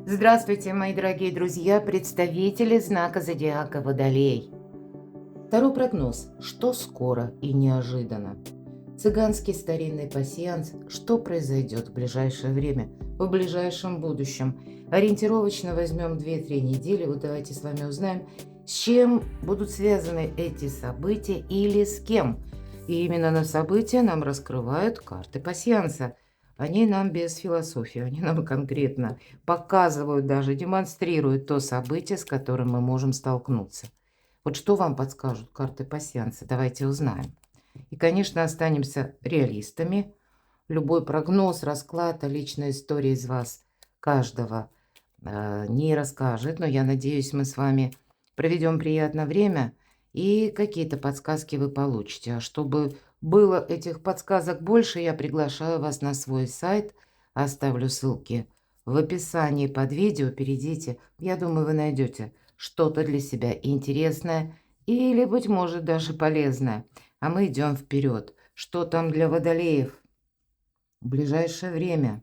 Здравствуйте, мои дорогие друзья, представители знака зодиака Водолей. Второй прогноз. Что скоро и неожиданно? Цыганский старинный пасьянс. Что произойдет в ближайшее время, в ближайшем будущем? Ориентировочно возьмем 2-3 недели. Вот давайте с вами узнаем, с чем будут связаны эти события или с кем. И именно на события нам раскрывают карты пасьянса. Они нам без философии, они нам конкретно показывают, даже демонстрируют то событие, с которым мы можем столкнуться. Вот что вам подскажут карты пасьянса? Давайте узнаем. И, конечно, останемся реалистами. Любой прогноз, расклад, личная история из вас каждого не расскажет. Но я надеюсь, мы с вами проведем приятное время и какие-то подсказки вы получите. А чтобы было этих подсказок больше, я приглашаю вас на свой сайт. Оставлю ссылки в описании под видео. Перейдите. Я думаю, вы найдете что-то для себя интересное или, быть может, даже полезное. А мы идем вперед. Что там для водолеев в ближайшее время?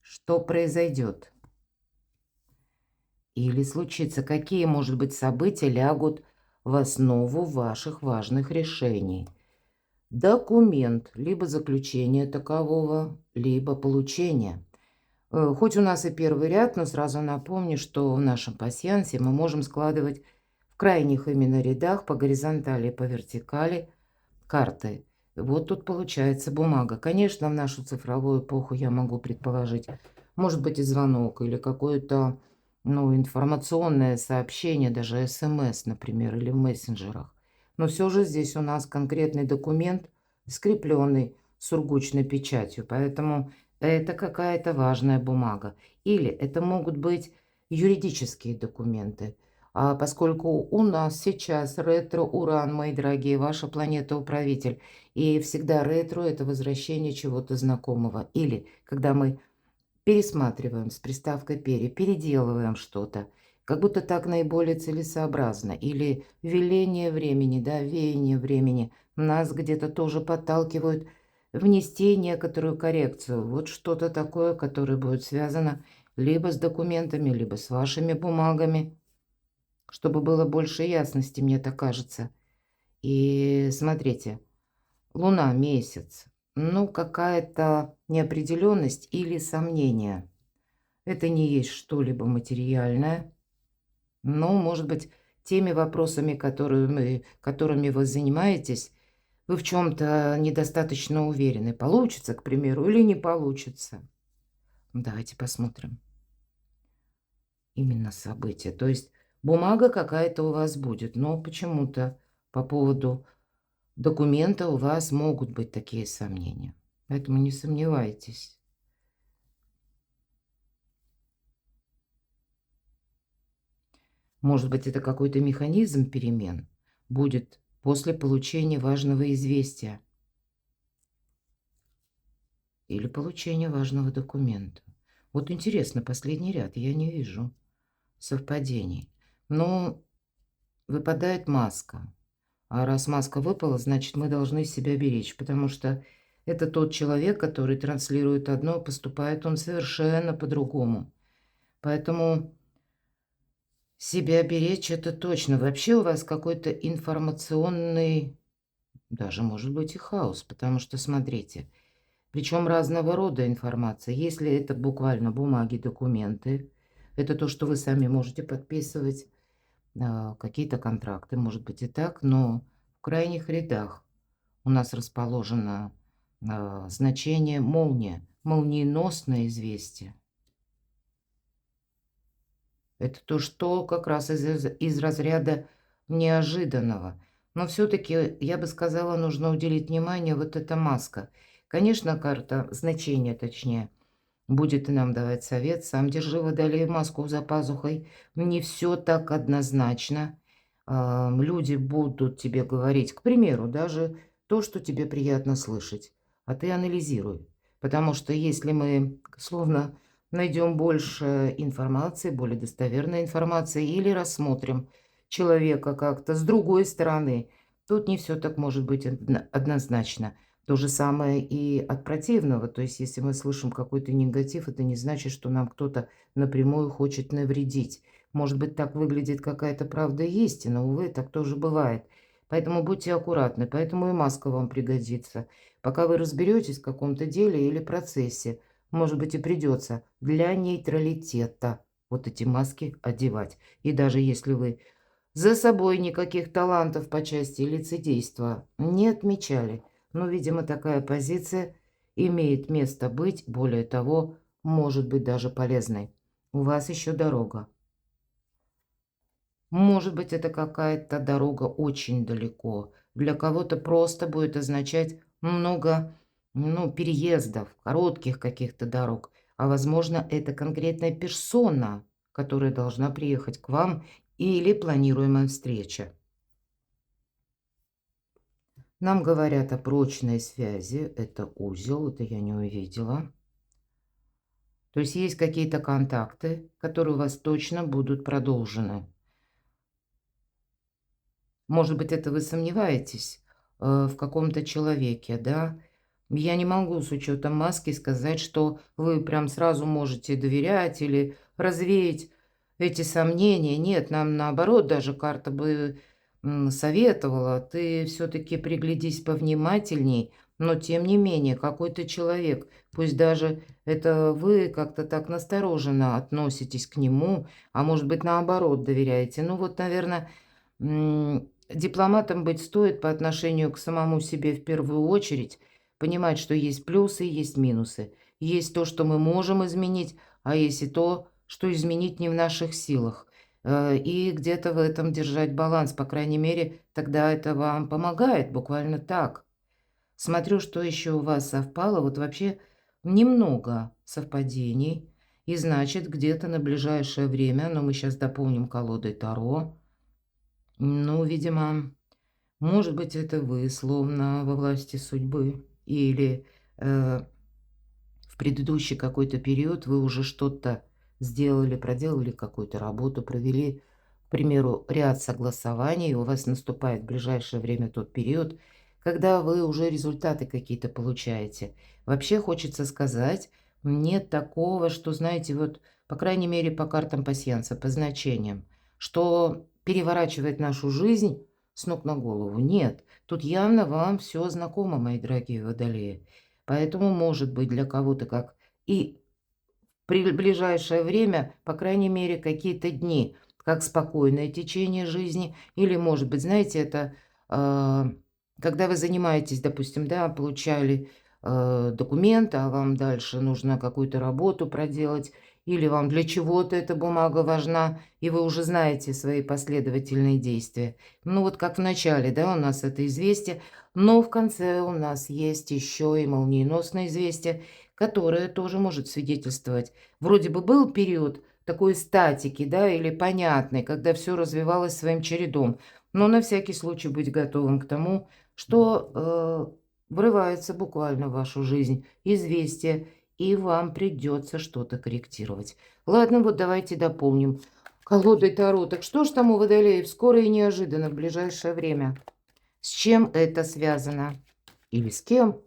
Что произойдет? Или случится? Какие, может быть, события лягут в основу ваших важных решений? Документ, либо заключение такового, либо получение. Хоть у нас и первый ряд, но сразу напомню, что в нашем пасьянсе мы можем складывать в крайних именно рядах по горизонтали и по вертикали карты. Вот тут получается бумага. Конечно, в нашу цифровую эпоху я могу предположить, может быть и звонок, или какое-то информационное сообщение, даже СМС, например, или в мессенджерах. Но все же здесь у нас конкретный документ, скрепленный сургучной печатью, поэтому это какая-то важная бумага. Или это могут быть юридические документы. А поскольку у нас сейчас ретро-уран, мои дорогие, ваша планета-управитель, и всегда ретро – это возвращение чего-то знакомого. Или когда мы пересматриваем с приставкой переделываем что-то, как будто так наиболее целесообразно. Или веление времени, да, веяние времени нас где-то тоже подталкивают внести некоторую коррекцию. Вот что-то такое, которое будет связано либо с документами, либо с вашими бумагами, чтобы было больше ясности, мне так кажется. И смотрите, Луна, месяц. Ну, какая-то неопределенность или сомнение. Это не есть что-либо материальное, но, может быть, теми вопросами, которыми вы занимаетесь, вы в чем-то недостаточно уверены. Получится, к примеру, или не получится. Давайте посмотрим. Именно события. То есть бумага какая-то у вас будет, но почему-то по поводу документа у вас могут быть такие сомнения. Поэтому не сомневайтесь. Может быть, это какой-то механизм перемен будет после получения важного известия или получения важного документа. Вот интересно, последний ряд, я не вижу совпадений. Но выпадает маска. А раз маска выпала, значит, мы должны себя беречь, потому что это тот человек, который транслирует одно, а поступает он совершенно по-другому. Поэтому себя беречь это точно. Вообще у вас какой-то информационный, даже может быть и хаос, потому что, смотрите, причем разного рода информация. Если это буквально бумаги, документы, это то, что вы сами можете подписывать, какие-то контракты, может быть и так, но в крайних рядах у нас расположено значение молния, молниеносное известие. Это то, что как раз из разряда неожиданного. Но все-таки, я бы сказала, нужно уделить внимание вот эта маска. Конечно, карта, значение точнее, будет нам давать совет. Сам держи водолей маску за пазухой. Не все так однозначно. Люди будут тебе говорить, к примеру, даже то, что тебе приятно слышать. А ты анализируй. Потому что если мы, словно, найдем больше информации, более достоверной информации, или рассмотрим человека как-то с другой стороны, тут не все так может быть однозначно. То же самое и от противного. То есть, если мы слышим какой-то негатив, это не значит, что нам кто-то напрямую хочет навредить. Может быть, так выглядит какая-то правда и истина. Увы, так тоже бывает. Поэтому будьте аккуратны. Поэтому и маска вам пригодится. Пока вы разберетесь в каком-то деле или процессе, может быть, и придется для нейтралитета вот эти маски одевать. И даже если вы за собой никаких талантов по части лицедейства не отмечали, но, видимо, такая позиция имеет место быть, более того, может быть даже полезной. У вас еще дорога. Может быть, это какая-то дорога очень далеко. Для кого-то просто будет означать много, переездов, коротких каких-то дорог. А возможно, это конкретная персона, которая должна приехать к вам или планируемая встреча. Нам говорят о прочной связи. Это узел, это я не увидела. То есть есть какие-то контакты, которые у вас точно будут продолжены. Может быть, это вы сомневаетесь в каком-то человеке, да? Я не могу с учетом маски сказать, что вы прям сразу можете доверять или развеять эти сомнения. Нет, нам наоборот даже карта бы советовала. Ты все-таки приглядись повнимательней, но тем не менее какой-то человек, пусть даже это вы как-то так настороженно относитесь к нему, а может быть наоборот доверяете. Ну вот, наверное, дипломатом быть стоит по отношению к самому себе в первую очередь, понимать, что есть плюсы, есть минусы. Есть то, что мы можем изменить, а есть и то, что изменить не в наших силах. И где-то в этом держать баланс, по крайней мере, тогда это вам помогает, буквально так. Смотрю, что еще у вас совпало, вот вообще немного совпадений, и значит, где-то на ближайшее время, но мы сейчас дополним колодой Таро, ну, видимо, может быть, это вы словно во власти судьбы. Или в предыдущий какой-то период вы уже что-то сделали, проделали какую-то работу, провели, к примеру, ряд согласований, и у вас наступает в ближайшее время тот период, когда вы уже результаты какие-то получаете. Вообще хочется сказать, нет такого, что, знаете, вот, по крайней мере, по картам пасьянса, по значениям, что переворачивает нашу жизнь с ног на голову. Нет, тут явно вам все знакомо, мои дорогие водолеи. Поэтому, может быть, для кого-то как и при ближайшее время, по крайней мере, какие-то дни, как спокойное течение жизни. Или, может быть, знаете, это когда вы занимаетесь, допустим, да, получали документы, а вам дальше нужно какую-то работу проделать, или вам для чего-то эта бумага важна, и вы уже знаете свои последовательные действия. Ну вот как в начале, да, у нас это известие, но в конце у нас есть еще и молниеносное известие, которое тоже может свидетельствовать. Вроде бы был период такой статики, да, или понятный, когда все развивалось своим чередом, но на всякий случай быть готовым к тому, что врывается буквально в вашу жизнь известие, и вам придется что-то корректировать. Ладно, вот давайте дополним. Колодой Таро. Так что ж там у Водолеев скоро и неожиданно в ближайшее время? С чем это связано? Или с кем?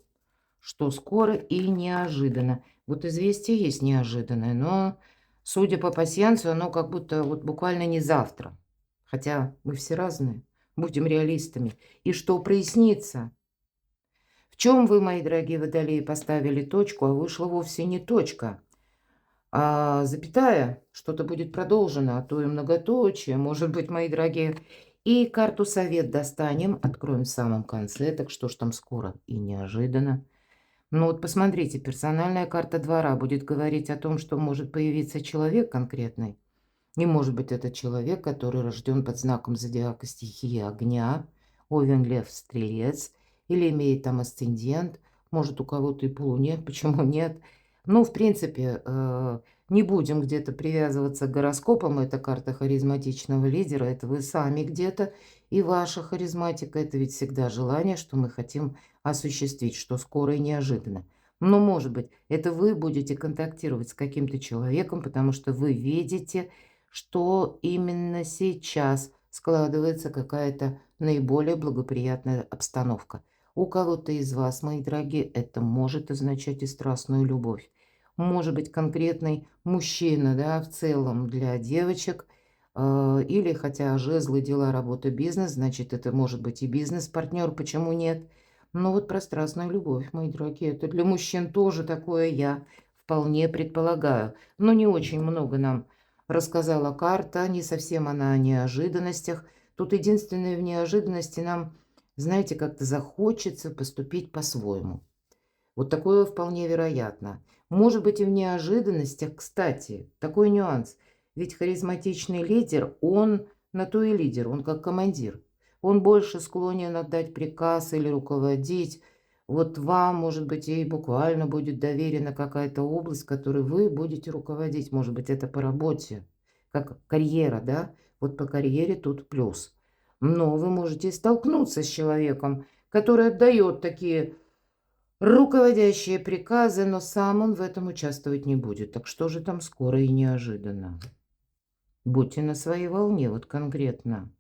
Что скоро и неожиданно. Вот известие есть неожиданное, но, судя по пасьянсу, оно как будто вот буквально не завтра. Хотя мы все разные, будем реалистами. И что прояснится? В чем вы, мои дорогие водолеи, поставили точку, а вышла вовсе не точка, а запятая, что-то будет продолжено, а то и многоточие, может быть, мои дорогие. И карту совет достанем, откроем в самом конце, так что ж там скоро и неожиданно. Ну вот посмотрите, персональная карта двора будет говорить о том, что может появиться человек конкретный. Не может быть это человек, который рожден под знаком зодиака стихии огня, Овен, Лев, Стрелец, или имеет там асцендент, может у кого-то и полуне, почему нет. Ну, в принципе, не будем где-то привязываться к гороскопам, это карта харизматичного лидера, это вы сами где-то, и ваша харизматика, это ведь всегда желание, что мы хотим осуществить, что скоро и неожиданно. Но, может быть, это вы будете контактировать с каким-то человеком, потому что вы видите, что именно сейчас складывается какая-то наиболее благоприятная обстановка. У кого-то из вас, мои дорогие, это может означать и страстную любовь. Может быть, конкретный мужчина, да, в целом для девочек, или хотя жезлы, дела, работа, бизнес, значит, это может быть и бизнес-партнер, почему нет? Но вот про страстную любовь, мои дорогие, это для мужчин тоже такое я вполне предполагаю. Но не очень много нам рассказала карта, не совсем она о неожиданностях. Тут единственное в неожиданности нам, знаете, как-то захочется поступить по-своему. Вот такое вполне вероятно. Может быть и в неожиданностях, кстати, такой нюанс. Ведь харизматичный лидер, он на то и лидер, он как командир. Он больше склонен отдать приказ или руководить. Вот вам, может быть, и буквально будет доверена какая-то область, которой вы будете руководить. Может быть, это по работе, как карьера, да? Вот по карьере тут плюс. Но вы можете столкнуться с человеком, который отдает такие руководящие приказы, но сам он в этом участвовать не будет. Так что же там скоро и неожиданно? Будьте на своей волне, вот конкретно.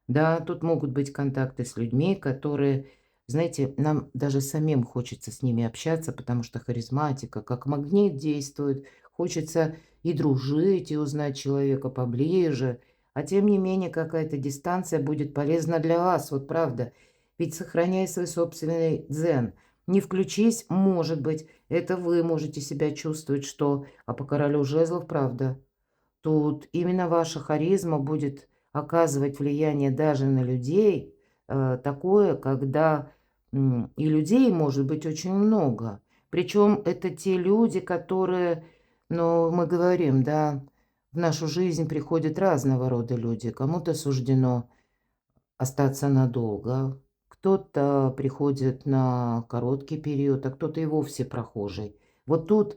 Да, тут могут быть контакты с людьми, которые, знаете, нам даже самим хочется с ними общаться, потому что харизматика как магнит действует. Хочется и дружить, и узнать человека поближе. А тем не менее, какая-то дистанция будет полезна для вас, вот правда. Ведь сохраняя свой собственный дзен, не включись, может быть, это вы можете себя чувствовать, что... А по королю жезлов, правда, тут именно ваша харизма будет оказывать влияние даже на людей, такое, когда и людей может быть очень много. Причем это те люди, которые, ну, мы говорим, да, в нашу жизнь приходят разного рода люди. Кому-то суждено остаться надолго, кто-то приходит на короткий период, а кто-то и вовсе прохожий. Вот тут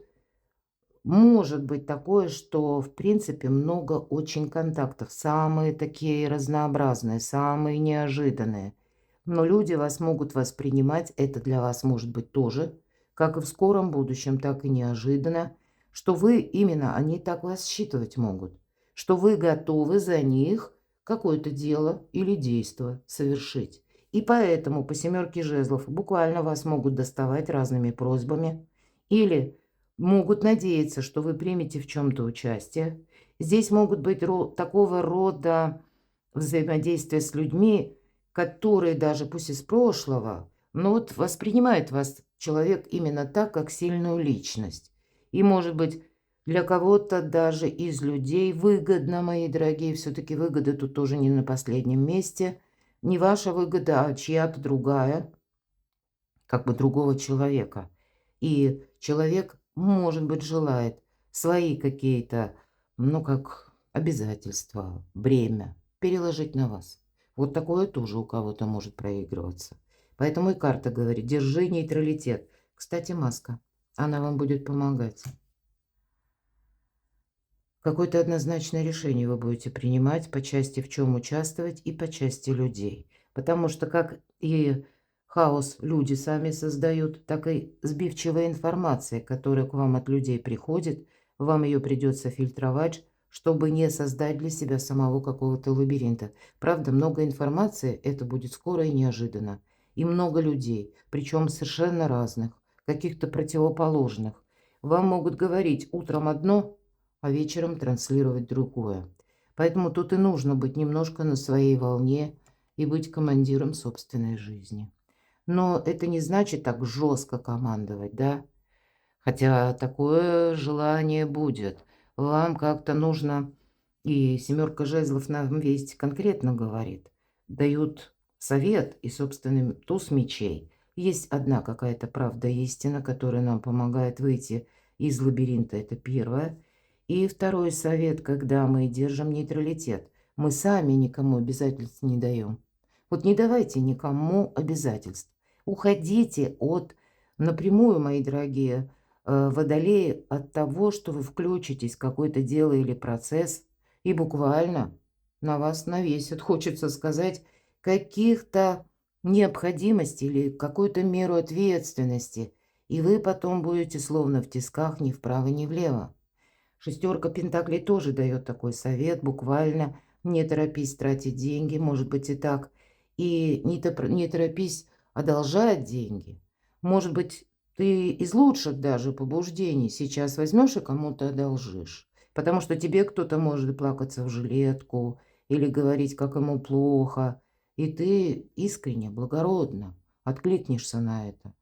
может быть такое, что в принципе много очень контактов, самые такие разнообразные, самые неожиданные. Но люди вас могут воспринимать, это для вас может быть тоже, как и в скором будущем, так и неожиданно, что вы именно, они так вас считывать могут, что вы готовы за них какое-то дело или действие совершить. И поэтому по семерке жезлов буквально вас могут доставать разными просьбами или могут надеяться, что вы примете в чем-то участие. Здесь могут быть такого рода взаимодействия с людьми, которые даже пусть из прошлого, но вот воспринимает вас человек именно так, как сильную личность. И, может быть, для кого-то даже из людей выгодно, мои дорогие, все-таки выгода тут тоже не на последнем месте. Не ваша выгода, а чья-то другая, как бы другого человека. И человек, может быть, желает свои какие-то, ну, как обязательства, бремя переложить на вас. Вот такое тоже у кого-то может проигрываться. Поэтому и карта говорит, держи нейтралитет. Кстати, маска, она вам будет помогать. Какое-то однозначное решение вы будете принимать по части, в чем участвовать, и по части людей. Потому что как и хаос люди сами создают, так и сбивчивая информация, которая к вам от людей приходит, вам ее придется фильтровать, чтобы не создать для себя самого какого-то лабиринта. Правда, много информации, это будет скоро и неожиданно. И много людей, причем совершенно разных, каких-то противоположных. Вам могут говорить утром одно, а вечером транслировать другое. Поэтому тут и нужно быть немножко на своей волне и быть командиром собственной жизни. Но это не значит так жестко командовать, да? Хотя такое желание будет. Вам как-то нужно, и семерка жезлов нам весть конкретно говорит, дают совет и собственный туз мечей. Есть одна какая-то правда истина, которая нам помогает выйти из лабиринта, это первое. И второй совет, когда мы держим нейтралитет. Мы сами никому обязательств не даем. Вот не давайте никому обязательств. Уходите от, напрямую, мои дорогие, водолеи, от того, что вы включитесь в какое-то дело или процесс, и буквально на вас навесят, хочется сказать, каких-то необходимостей или какую-то меру ответственности, и вы потом будете словно в тисках ни вправо, ни влево. Шестерка пентаклей тоже дает такой совет, буквально не торопись тратить деньги, может быть и так, и не торопись одолжать деньги. Может быть, ты из лучших даже побуждений сейчас возьмешь и кому-то одолжишь, потому что тебе кто-то может плакаться в жилетку или говорить, как ему плохо, и ты искренне, благородно откликнешься на это.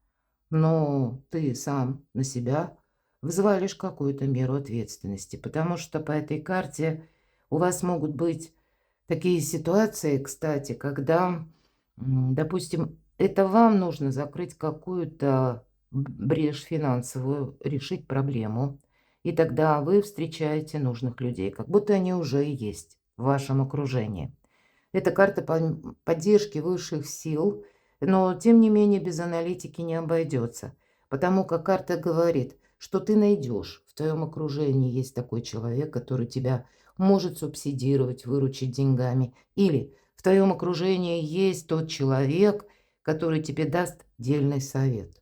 Но ты сам на себя взвалишь какую-то меру ответственности, потому что по этой карте у вас могут быть такие ситуации, кстати, когда, допустим, это вам нужно закрыть какую-то брешь финансовую, решить проблему, и тогда вы встречаете нужных людей, как будто они уже и есть в вашем окружении. Это карта поддержки высших сил, но тем не менее без аналитики не обойдется, потому как карта говорит, что ты найдешь, в твоем окружении есть такой человек, который тебя может субсидировать, выручить деньгами, или в твоем окружении есть тот человек, который тебе даст дельный совет.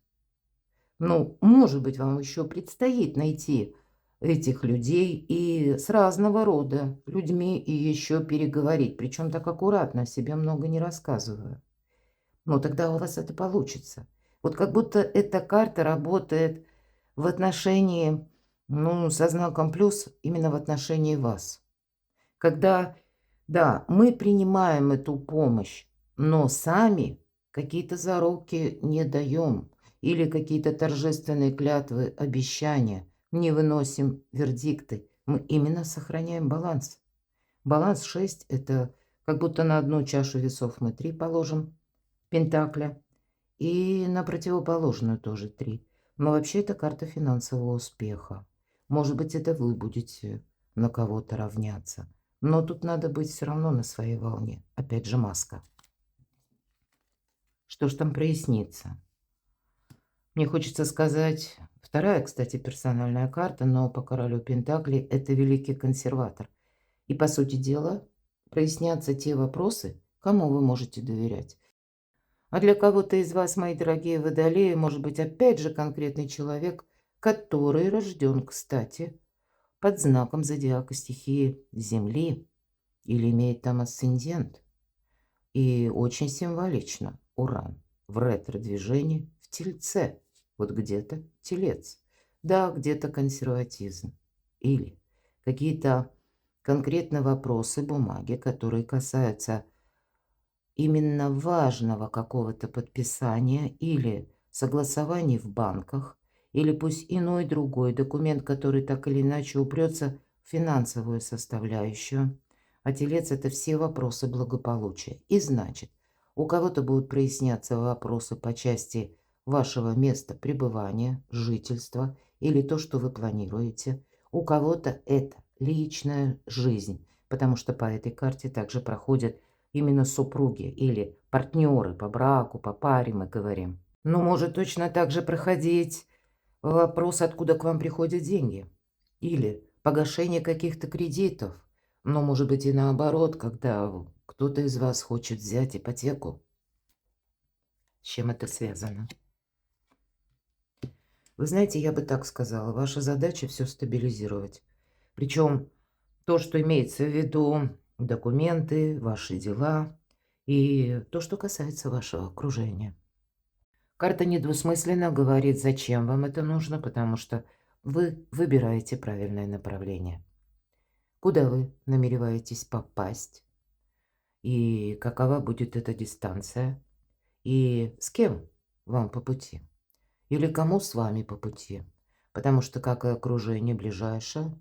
Ну, может быть, вам еще предстоит найти этих людей и с разного рода людьми и еще переговорить, причем так аккуратно, о себе много не рассказывая. Но тогда у вас это получится. Вот как будто эта карта работает в отношении, ну, со знаком плюс именно в отношении вас. Когда, да, мы принимаем эту помощь, но сами какие-то заруки не даем или какие-то торжественные клятвы, обещания, не выносим вердикты. Мы именно сохраняем баланс. Баланс 6 – это как будто на одну чашу весов мы 3 положим, пентакля, и на противоположную тоже 3. Но вообще это карта финансового успеха. Может быть, это вы будете на кого-то равняться. Но тут надо быть все равно на своей волне. Опять же маска. Что ж там прояснится? Мне хочется сказать, вторая, кстати, персональная карта, но по королю Пентаклей – это великий консерватор. И, по сути дела, прояснятся те вопросы, кому вы можете доверять. А для кого-то из вас, мои дорогие водолеи, может быть опять же конкретный человек, который рожден, кстати, под знаком зодиака стихии Земли или имеет там асцендент. И очень символично Уран в ретро-движении в Тельце. Вот где-то Телец. Да, где-то консерватизм. Или какие-то конкретные вопросы бумаги, которые касаются именно важного какого-то подписания или согласований в банках, или пусть иной другой документ, который так или иначе упрется в финансовую составляющую. А телец – это все вопросы благополучия. И значит, у кого-то будут проясняться вопросы по части вашего места пребывания, жительства или то, что вы планируете. У кого-то это личная жизнь, потому что по этой карте также проходят именно супруги или партнеры по браку, по паре мы говорим. Но может точно так же проходить вопрос, откуда к вам приходят деньги. Или погашение каких-то кредитов. Но может быть и наоборот, когда кто-то из вас хочет взять ипотеку. С чем это связано? Вы знаете, я бы так сказала, ваша задача все стабилизировать. Причем то, что имеется в виду документы, ваши дела и то, что касается вашего окружения. Карта недвусмысленно говорит, зачем вам это нужно, потому что вы выбираете правильное направление. Куда вы намереваетесь попасть и какова будет эта дистанция, и с кем вам по пути, или кому с вами по пути. Потому что как и окружение ближайшее,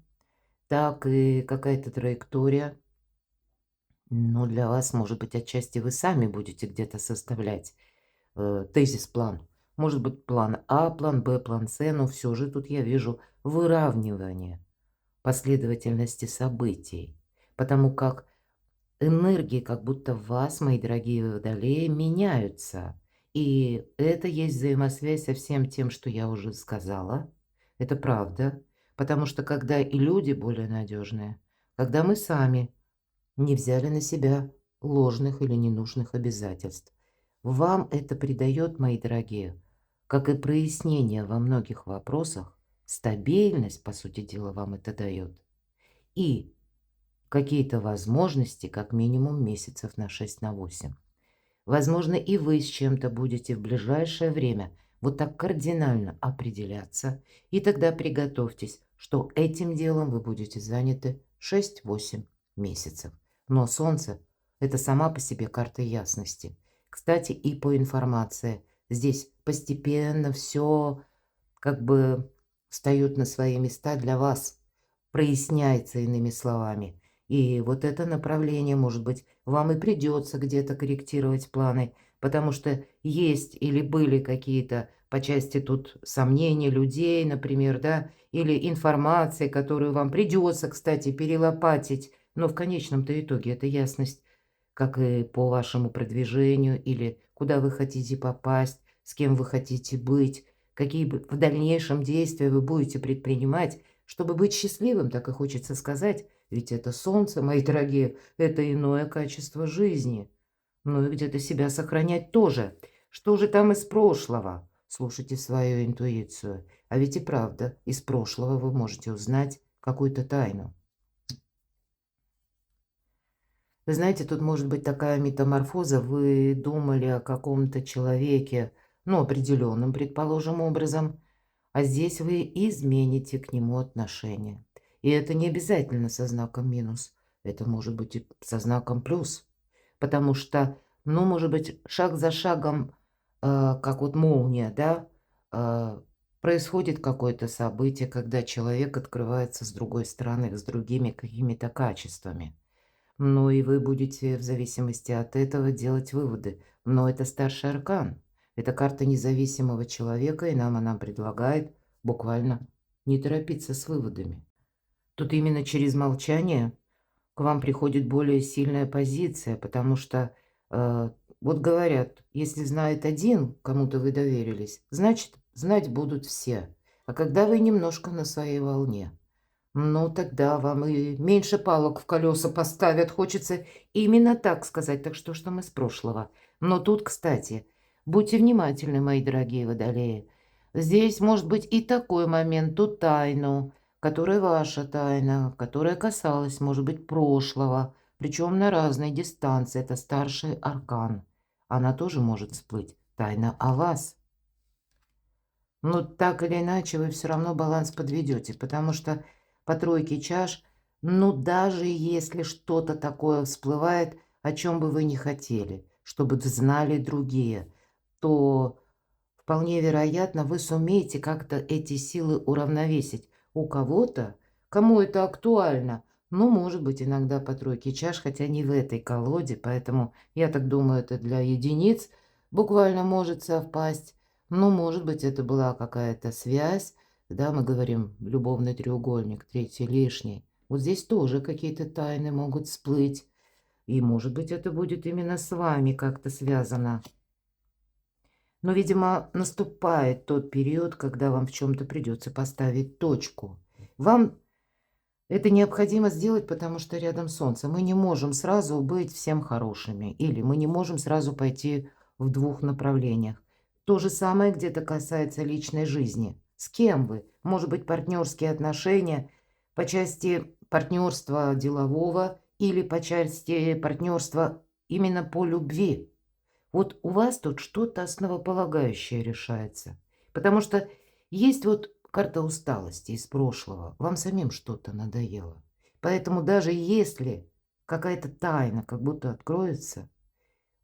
так и какая-то траектория. Но для вас, может быть, отчасти вы сами будете где-то составлять тезис-план. Может быть, план А, план Б, план С, но все же тут я вижу выравнивание последовательности событий, потому как энергии как будто в вас, мои дорогие водолеи, меняются. И это есть взаимосвязь со всем тем, что я уже сказала. Это правда, потому что когда и люди более надежные, когда мы сами не взяли на себя ложных или ненужных обязательств. Вам это придает, мои дорогие, как и прояснение во многих вопросах, стабильность, по сути дела, вам это дает. И какие-то возможности, как минимум месяцев на 6 на 8. Возможно, и вы с чем-то будете в ближайшее время вот так кардинально определяться, и тогда приготовьтесь, что этим делом вы будете заняты 6-8 месяцев. Но Солнце– это сама по себе карта ясности. Кстати, и по информации. Здесь постепенно все как бы встает на свои места для вас, проясняется иными словами. И вот это направление, может быть, вам и придется где-то корректировать планы, потому что есть или были какие-то по части тут сомнения людей, например, да, или информации, которую вам придется, кстати, перелопатить, но в конечном-то итоге это ясность, как и по вашему продвижению, или куда вы хотите попасть, с кем вы хотите быть, какие в дальнейшем действия вы будете предпринимать, чтобы быть счастливым, так и хочется сказать, ведь это солнце, мои дорогие, это иное качество жизни. Ну и где-то себя сохранять тоже. Что же там из прошлого? Слушайте свою интуицию. А ведь и правда, из прошлого вы можете узнать какую-то тайну. Вы знаете, тут может быть такая метаморфоза. Вы думали о каком-то человеке, ну, определенным, предположим, образом, а здесь вы измените к нему отношение. И это не обязательно со знаком минус. Это может быть и со знаком плюс. Потому что, ну, может быть, шаг за шагом, как вот молния, да, э, происходит какое-то событие, когда человек открывается с другой стороны, с другими какими-то качествами. Ну и вы будете в зависимости от этого делать выводы. Но это старший аркан. Это карта независимого человека, и нам она предлагает буквально не торопиться с выводами. Тут именно через молчание к вам приходит более сильная позиция, потому что, вот говорят, если знает один, кому-то вы доверились, значит, знать будут все. А когда вы немножко на своей волне, ну, тогда вам и меньше палок в колеса поставят. Хочется именно так сказать. Так что ж там из прошлого? Но тут, кстати, будьте внимательны, мои дорогие водолеи. Здесь может быть и такой момент, ту тайну, которая ваша тайна, которая касалась, может быть, прошлого, причем на разной дистанции. Это старший аркан. Она тоже может всплыть. Тайна о вас. Но так или иначе вы все равно баланс подведете, потому что по тройке чаш, ну, даже если что-то такое всплывает, о чем бы вы не хотели, чтобы знали другие, то вполне вероятно, вы сумеете как-то эти силы уравновесить. У кого-то, кому это актуально, ну, может быть, иногда по тройке чаш, хотя не в этой колоде, поэтому я так думаю, это для единиц буквально может совпасть. Ну, может быть, это была какая-то связь, да, мы говорим любовный треугольник, третий лишний. Вот здесь тоже какие-то тайны могут всплыть, и, может быть, это будет именно с вами как-то связано. Но, видимо, наступает тот период, когда вам в чем-то придется поставить точку. Вам это необходимо сделать, потому что рядом Солнце. Мы не можем сразу быть всем хорошими, или мы не можем сразу пойти в двух направлениях. То же самое где-то касается личной жизни. С кем вы? Может быть, партнерские отношения по части партнерства делового или по части партнерства именно по любви. Вот у вас тут что-то основополагающее решается. Потому что есть вот карта усталости из прошлого. Вам самим что-то надоело. Поэтому даже если какая-то тайна как будто откроется,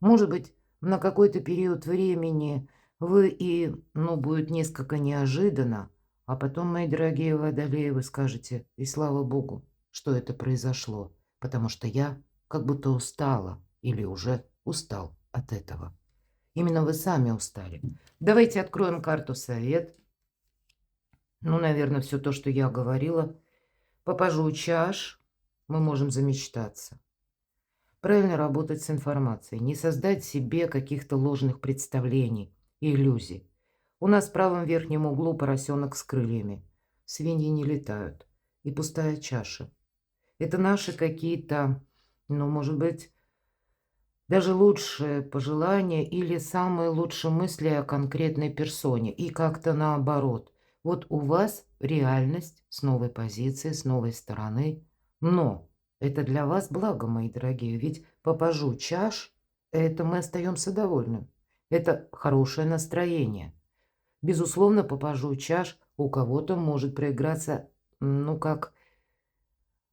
может быть, на какой-то период времени вы и, ну, будет несколько неожиданно, а потом, мои дорогие водолеи, вы скажете, и слава богу, что это произошло, потому что я как будто устала или уже устал от этого. Именно вы сами устали. Давайте откроем карту совет. Ну, наверное, все то, что я говорила. По пажу чаш мы можем замечтаться. Правильно работать с информацией. Не создать себе каких-то ложных представлений и иллюзий. У нас в правом верхнем углу поросенок с крыльями. Свиньи не летают. И пустая чаша. Это наши какие-то, ну, может быть, даже лучшие пожелания или самые лучшие мысли о конкретной персоне. И как-то наоборот. Вот у вас реальность с новой позиции, с новой стороны. Но это для вас благо, мои дорогие. Ведь по пажу чаш это мы остаемся довольны. Это хорошее настроение. Безусловно, по пажу чаш у кого-то может проиграться, ну, как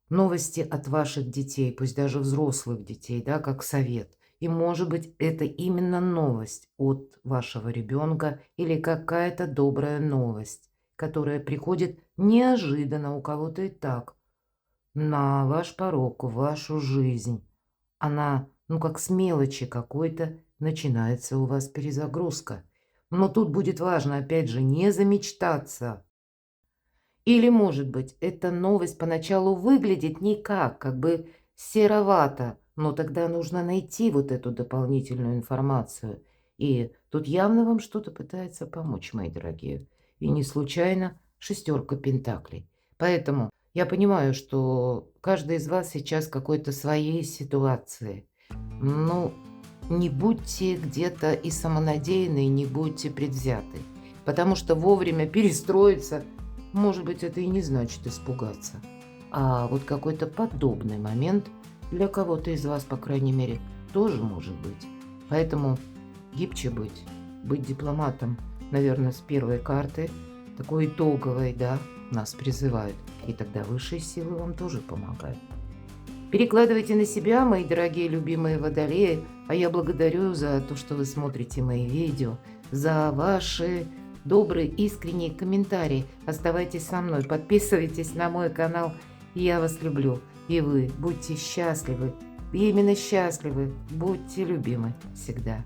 новости от ваших детей, пусть даже взрослых детей, да, как совет. И, может быть, это именно новость от вашего ребенка или какая-то добрая новость, которая приходит неожиданно у кого-то и так, на ваш порог, в вашу жизнь. Она, ну, как с мелочи какой-то начинается у вас перезагрузка. Но тут будет важно, опять же, не замечтаться. Или, может быть, эта новость поначалу выглядит никак, как бы серовато, но тогда нужно найти вот эту дополнительную информацию. И тут явно вам что-то пытается помочь, мои дорогие. И не случайно шестерка пентаклей. Поэтому я понимаю, что каждый из вас сейчас в какой-то своей ситуации. Ну, не будьте где-то и самонадеянны, и не будьте предвзяты. Потому что вовремя перестроиться, может быть, это и не значит испугаться. А вот какой-то подобный момент для кого-то из вас, по крайней мере, тоже может быть. Поэтому гибче быть дипломатом, наверное, с первой карты, такой итоговой, да, нас призывают. И тогда высшие силы вам тоже помогают. Перекладывайте на себя, мои дорогие любимые водолеи, а я благодарю за то, что вы смотрите мои видео, за ваши добрые, искренние комментарии. Оставайтесь со мной, подписывайтесь на мой канал. Я вас люблю. И вы будьте счастливы. И именно счастливы. Будьте любимы всегда.